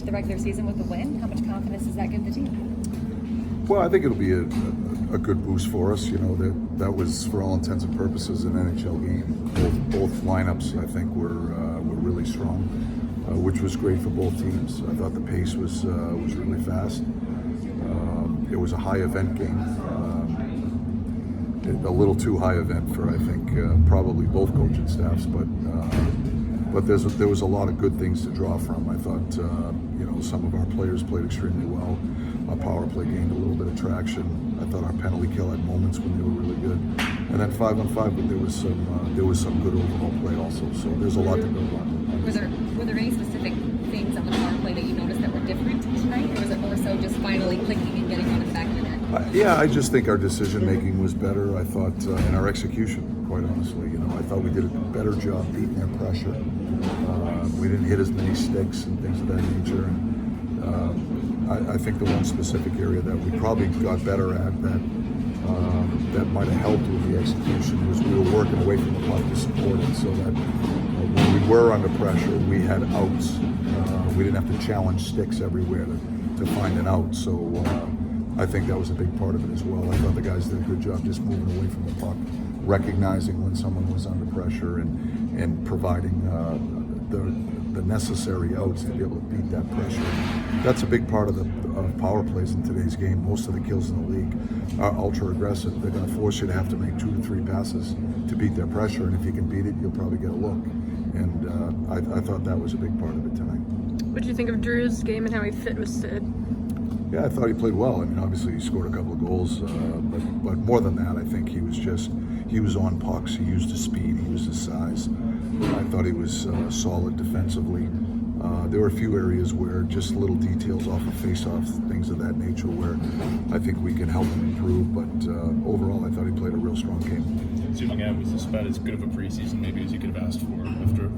the regular season with a win. How much confidence does that give the team? Well, I think it'll be a good boost for us. You know, that was for all intents and purposes an NHL game. Both lineups, I think, were really strong, which was great for both teams. I thought the pace was really fast. It was a high event game. A little too high event for, I think, probably both coaching staffs, but there was a lot of good things to draw from. I thought, some of our players played extremely well. Our power play gained a little bit of traction. I thought our penalty kill had moments when they were really good, and then 5-on-5, but there was some good overall play also. So there's a lot to build on. Were there any specific things on the power play that you noticed that were different tonight, or was it more so just finally clicking and getting on the back of the net? Yeah, I just think our decision making was better. I thought, and our execution, quite honestly, I thought we did a better job beating their pressure. We didn't hit as many sticks and things of that nature. And I think the one specific area that we probably got better at that might have helped with the execution was we were working away from the puck to support it, so that when we were under pressure, we had outs. We didn't have to challenge sticks everywhere to find an out. So I think that was a big part of it as well. I thought the guys did a good job just moving away from the puck, recognizing when someone was under pressure and providing the necessary outs to be able to beat that pressure. That's a big part of the power plays in today's game. Most of the kills in the league are ultra aggressive. They're going to force you to have to make 2 to 3 passes to beat their pressure, and if you can beat it, you'll probably get a look. And I thought that was a big part of it tonight. What did you think of Drew's game and how he fit with Sid? Yeah, I thought he played well. I mean, obviously he scored a couple of goals, but more than that, I think he was on pucks. He used his speed, he used his size. I thought he was solid defensively. There were a few areas where just little details off of face-offs, things of that nature, where I think we can help him improve. But overall, I thought he played a real strong game. Zooming out, was this about as good of a preseason maybe as you could have asked for after?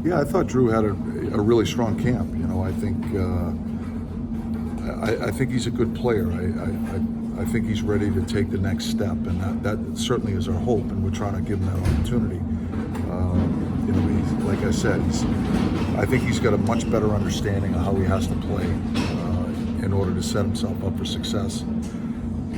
Yeah, I thought Drew had a really strong camp. I think he's a good player. I think he's ready to take the next step, and that certainly is our hope, and we're trying to give him that opportunity. Like I said, I think he's got a much better understanding of how he has to play in order to set himself up for success.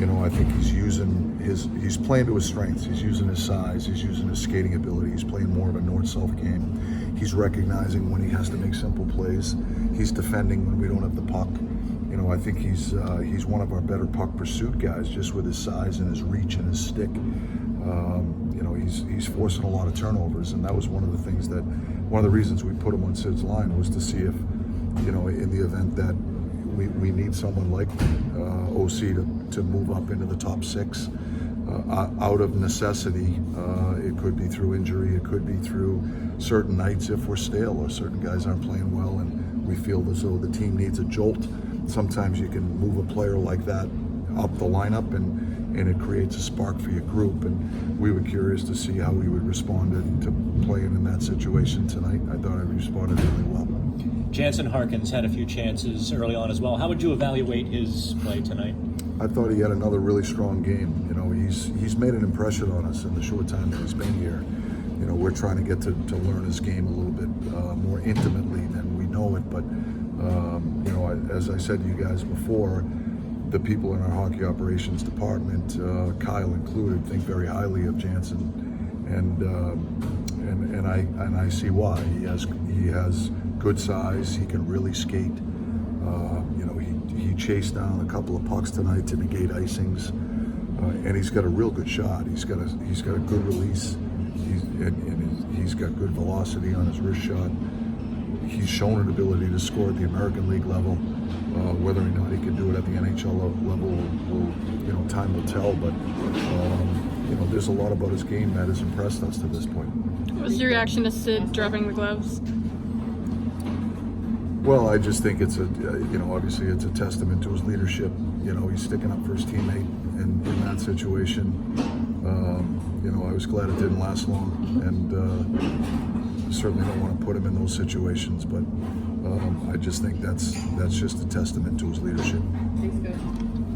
I think he's playing to his strengths. He's using his size, he's using his skating ability, he's playing more of a north-south game. He's recognizing when he has to make simple plays. He's defending when we don't have the puck. I think he's one of our better puck pursuit guys, just with his size and his reach and his stick. He's forcing a lot of turnovers, and that was one of the reasons we put him on Sid's line, was to see if, in the event that we need someone like OC to move up into the top 6 out of necessity. It could be through injury, it could be through certain nights if we're stale or certain guys aren't playing well and we feel as though the team needs a jolt. Sometimes you can move a player like that up the lineup and it creates a spark for your group, and we were curious to see how he would respond to playing in that situation tonight. I thought he responded really well. Jansen Harkins had a few chances early on as well. How would you evaluate his play tonight? I thought he had another really strong game. He's made an impression on us in the short time that he's been here. We're trying to get to learn his game a little bit more intimately than we know it, but as I said to you guys before, the people in our hockey operations department, Kyle included, think very highly of Jansen, and I see why. He has good size. He can really skate. He chased down a couple of pucks tonight to negate icings, and he's got a real good shot. He's got a good release. He's got good velocity on his wrist shot. He's shown an ability to score at the American League level. Whether or not he can do it at the NHL level, time will tell. But there's a lot about his game that has impressed us to this point. What was your reaction to Sid dropping the gloves? Well, I just think it's obviously it's a testament to his leadership. He's sticking up for his teammate in that situation. I was glad it didn't last long, and certainly don't want to put him in those situations, but I just think that's just a testament to his leadership. Thanks, Coach.